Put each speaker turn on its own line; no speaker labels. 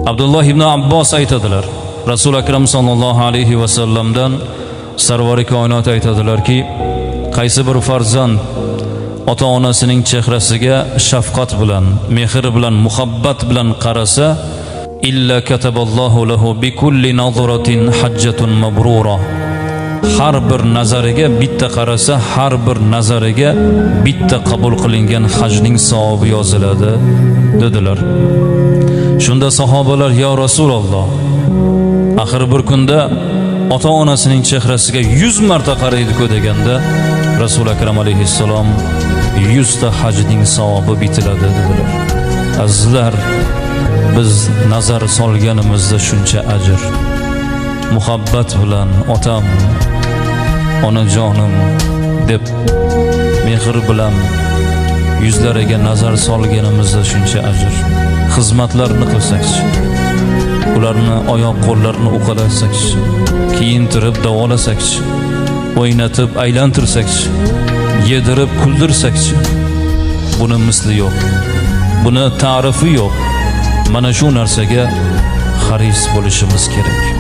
Abdullah ibn Abbos aytadilar, Rasul akram sallallohu alayhi va sallamdan sarvari koinot aytadilarki, qaysi bir farzand ota-onasining chehrasiga shafqat bilan, mehr bilan, muhabbat bilan qarasa, illa kataballohu lahu bi kulli nazratin hajjatun mabrura. Har bir nazariga bitta qarasa, har bir nazariga bitta qabul qilingan hajning savobi yoziladi dedilar. Shunda sahobalar, ya Rasululloh, axir bir kunda ota-onasining chehrasiga 100 marta qaraydi-ku deganda, Rasul akram alayhissalom 100 ta hajning savobi bitiladi dedilar. Azizlar, biz nazar solganimizda shuncha ajr. Muhabbat bilan otam, onajonim deb mehr bilan yuzlariga nazar solganimizda shuncha ajr. Xizmatlarni qilsakchi, ularni oyoq qo'llarini uqalasakchi, kiyintirib davolasakchi, o'ynatib aylantirsakchi, yedirib kuldirsakchi, buni misli yo'q, buni ta'rifi yo'q. Mana shu narsaga haris bo'lishimiz kerak.